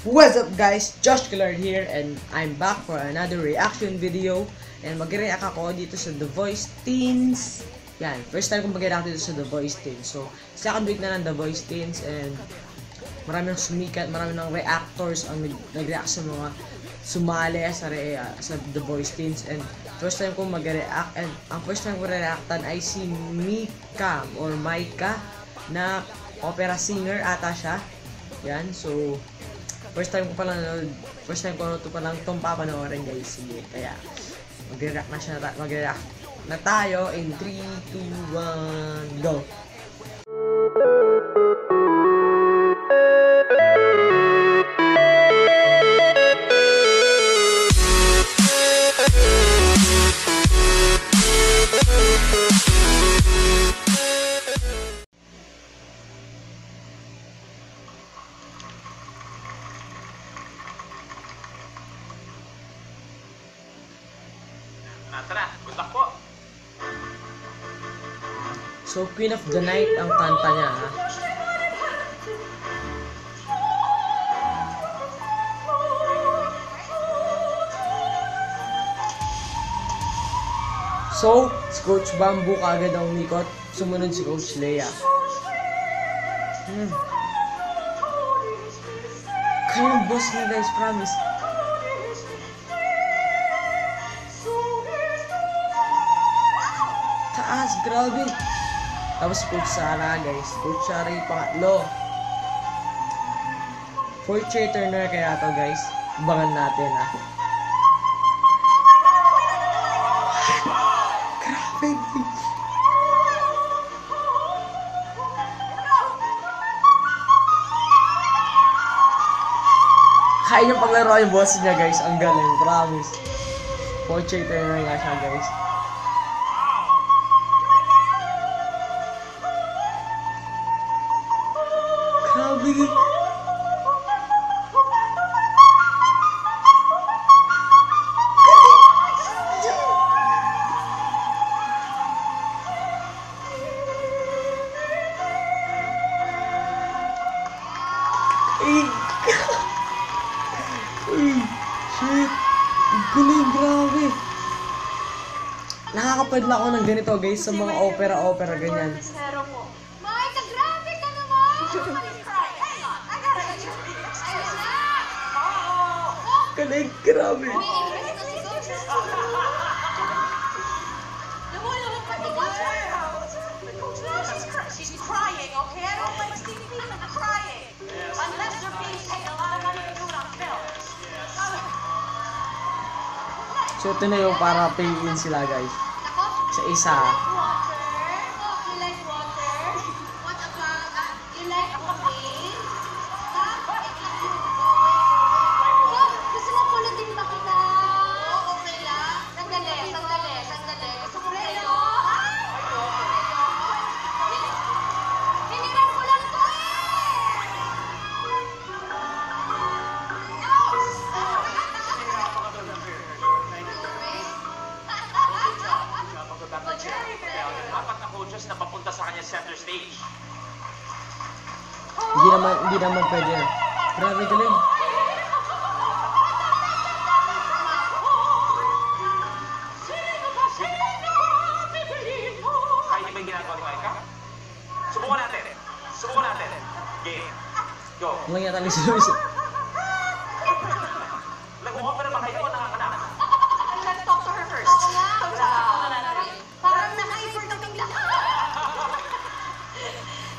What's up guys, Josh Collard here and I'm back for another reaction video. And mag-react ako dito sa The Voice Teens. Yan, first time kong mag-react dito sa The Voice Teens. So, second week na ng The Voice Teens and marami ng sumikat, marami ng reactors ang nag-react sa mga sumali sa The Voice Teens. And first time kong mag-react and ang first time kong reactan ay si Mika or Maika na opera singer ata siya. Yan, so first time ko ito palang itong papanoorin guys. Sige, kaya mag-react na tayo in 3, 2, 1, go! Tara, good luck po. So, Queen of the Night ang kanta niya, ha? So, si Coach Bamboo kaagad ang umikot. Sumunod si Coach Leia. Kaya ng boss niya guys, promise. Taas, grabe. Tapos Coach Sara guys. Coach Sara yung pangatlo. Fourth chair turner kaya to guys. Abangan natin ha. Grabe. Kaya niyang paglaro yung boss niya guys. Ang galing, promise. Fourth chair turner nga siya guys. Grabe. Shit. Galing, grabe. Nakakapadla ako ng ganito guys sa mga opera ganyan. Maika, grabe ka naman! Galing, grabe. She's crying, okay? I don't like seeing people crying. Unless they're being paid a lot of money to do it on film. So ito na yung para pay-in sila guys. Sa isa. You like water? What about, you like cocaine? Gusto mo pulutin ba kita? Okay lang. Sandali. Gusto mo kayo? Hiniran ko lang to Apat na coaches na papunta sa kanya center stage. Hindi naman pwede. Grabe, galing. Kaya ba yung ginagawa ni Maika? Subukan natin. Game. Go. Walang yata lang sila. Nag-opera ba kayo o nakakanap? Let's talk to her first. Oo nga. Parang naka-effort kaming lahat.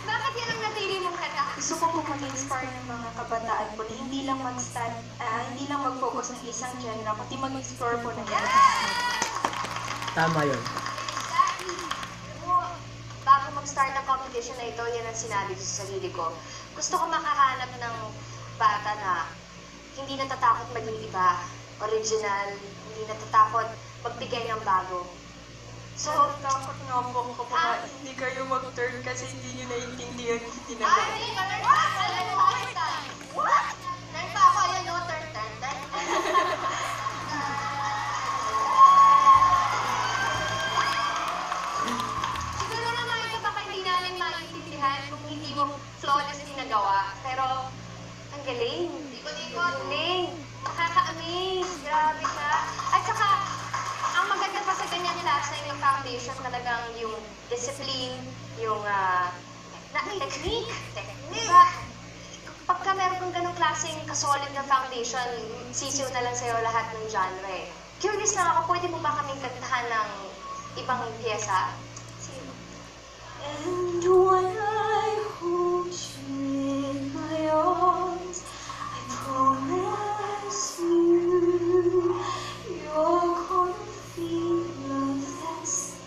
Bakit yan ang natili mong kanta? Gusto ko pong mag-inspire ng mga kabataan ko na hindi lang mag-focus ng isang genre, kundi mag-explore po ng iba. Tama yun. Bago mag-start ang competition na ito, yan ang sinabi ko sa sarili ko. Gusto ko makahanap ng bata na hindi natatakot maging iba, original, hindi natatakot magbigay ng bago. So, takot nga po ako kapag hindi kayo mag-turn kasi hindi nyo naiintindihan yung ginagawa. What? Turn pa ako, yan no? Turn. Siguro naman ito baka hindi namin maintindihan kung hindi mo flawless ginagawa. Pero, ang galing. Ikot-ikot. naranasan yung foundation talagang yung discipline, yung technique. Diba? Pagka meron kang ganong klaseng kasolid na foundation, sisiw na lang sa'yo lahat ng genre eh. Curious lang ako, pwede mo ba kaming kantahan ng ibang pyesa? And when I hold you in my arms, I promise you, you're gonna feel love that's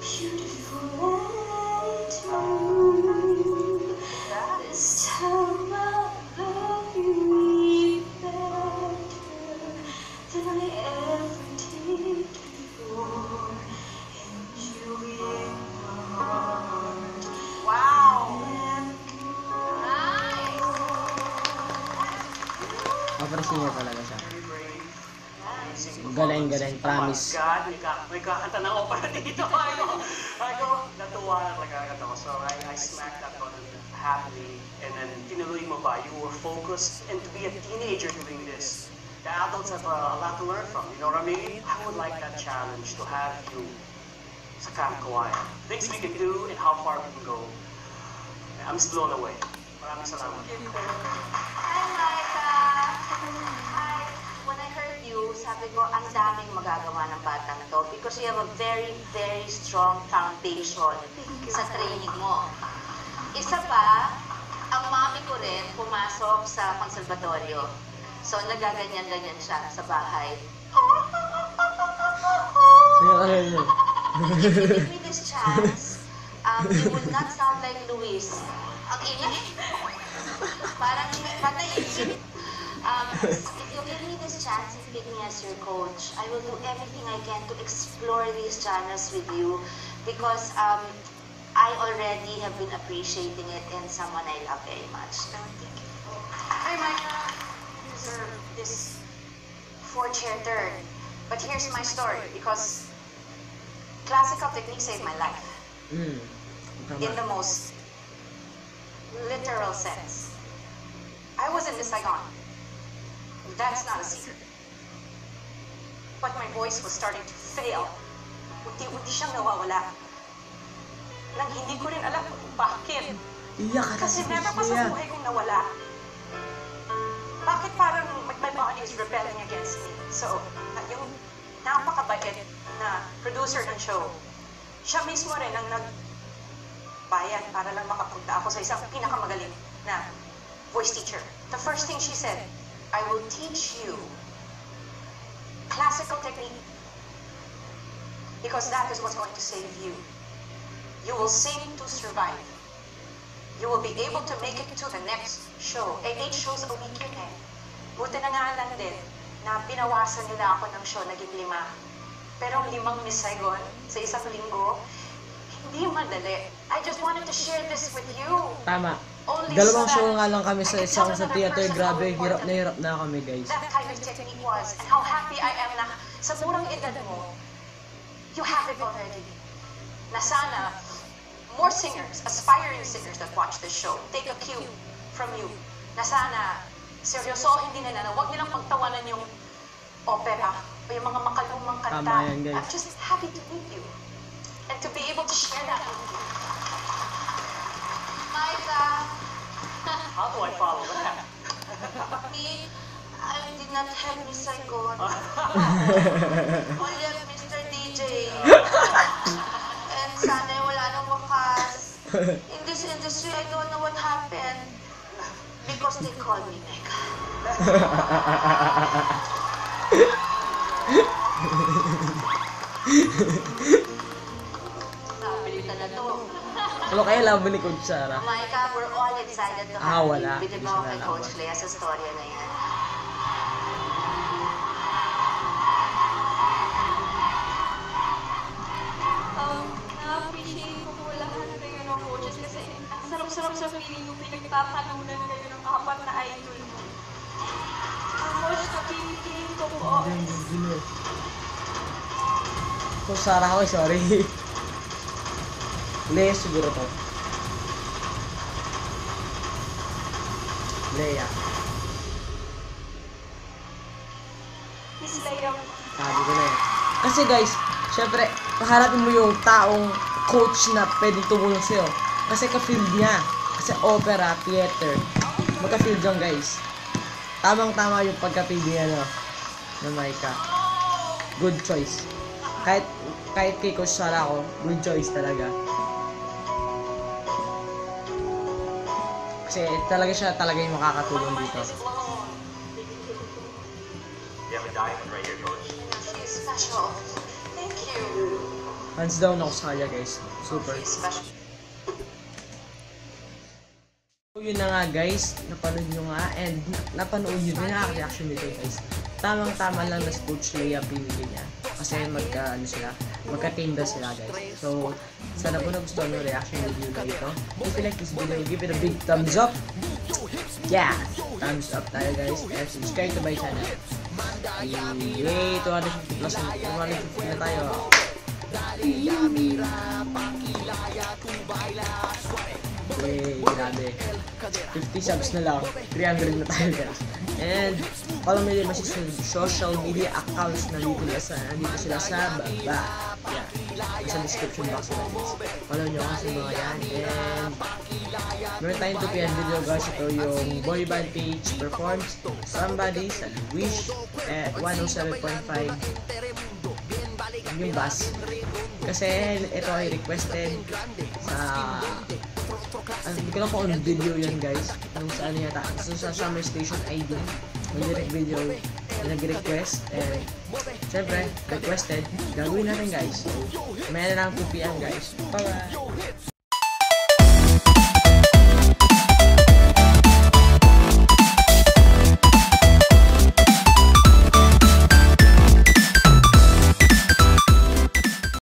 beautiful and true. This time I'll love you better than I ever did before. And you in my heart. Wow! And Nice! Opera singer talaga siya. Very brave. Galing, promise. Oh my God, may kakanta ng opera dito. I go, natuwa na talaga ako. So I smacked that button happily. And then, tinuloy mo ba? You were focused. And to be a teenager doing this, the adults have a lot to learn from. You know what I mean? I would like that challenge to have you sa Camp Kawayan. Things we can do and how far we can go. I'm just blown away. Maraming salamat. Hi, Micah! Hi! When I heard you, sabi ko, ang daming magagawa ng batang to because you have a very, very strong foundation sa training mo. Isa pa, ang mami ko rin pumasok sa konservatoryo. So, nagaganyan-ganyan siya sa bahay. If you give me this chance, you would not sound like Luis. Ang ingay. Parang mataisip. If you give me this chance and pick me as your coach, I will do everything I can to explore these genres with you because I already have been appreciating it in someone I love very much. Hey, Micah, you deserve this 4-chair turn. But here's my story because classical technique saved my life in the most literal sense. I was in the Saigon. That's not a secret. But my voice was starting to fail. Unti-unti siyang nawawala. Nang hindi ko rin alam kung bakit. Iyak ka Kasi kasi never pa sa siya. buhay kong nawala. Bakit parang my body is rebelling against me? So, yung napakabait na producer ng show, siya mismo rin ang nagbayad para lang makapunta ako sa isang pinakamagaling na voice teacher. The first thing she said, I will teach you classical technique because that is what's going to save you. You will sing to survive. You will be able to make it to the next show. 8 shows a week yun eh. Buti na nga lang din na binawasan nila ako ng show, naging 5. Pero 5 Miss Saigon sa isang linggo, hindi madali. I just wanted to share this with you. Tama. Only Dalawang so show that nga lang kami I sa can isang tell sa another theater. person Grabe, how important hirap na kami, guys. that kind of technique was and how happy I am na sa murang edad mo, you have it already. Na sana, more singers, aspiring singers that watch this show, take a cue from you. Na sana, seryosohin din nila na huwag nilang pagtawanan yung opera o yung mga makalumang kanta. Tama yan, guys. I'm just happy to meet you and to be able to share that with you. Micah, How do I follow that? me, I did not have Miss Saigon. Only have Mr. DJ. And sana wala nang wakas. In this industry, I don't know what happened. Because they call me Mega. Napilitan na to. Ano kaya laban ni Coach Sarah? Micah, we're all excited to Ah, have wala. you. Binibaw Hindi sila kay Coach laban. Lea sa storya na yan. Na-appreciate ko po lahat kayo ng coaches kasi ang sarap-sarap sa feeling yung pinagtatalunan kayo ng 4 na idol mo. Ang coach na pinipiling ko po is Coach Sarah ako, sorry. Lea siguro to. Lea. Miss Leia. Sabi ko na eh. Kasi guys, syempre, hahanapin mo yung taong coach na pwedeng tumulong sa'yo. Kasi ka-field niya. Kasi opera, theater. Magka-field yan, guys. Tamang-tama yung pagka-field niya, no? Na Micah. Good choice. Kahit kay Coach Sara ako, good choice talaga. Kasi talaga siya yung makakatulong dito. You have a diamond right here, coach. She's special. Thank you. Hands down ako sa kanya, guys. Super. She's special. So yun na nga, guys, napanood nyo nga, and napanood nyo din ang reaction nito, guys. Tamang-tama lang na si Coach Leia pinili niya. Kasi magka-team daw sila, guys. So, sana po nagustuhan yung reaction video na ito. If you like this video, give it a big thumbs up. Yeah! Thumbs up tayo, guys. And subscribe to my channel. Yay! 250 plus 250 na tayo. Yay! Grabe. 50 subs na lang. 300 na tayo, guys. And follow me din sa social media accounts na nandito sila sa baba. Yeah. Sa description box nila, guys. Follow nyo ako sa mga yan. And meron tayong 2 PM video, guys. Ito yung boy band page performs Somebody sa Wish at 107.5 yung bus. Kasi ito ay requested sa hindi ko lang kung anong video yan, guys. Nung saan yata, sa Summer Station ID, mag-direct video, nag-request, and syempre, requested, gagawin natin, guys. So, may na lang 2 PM, guys. Bye-bye!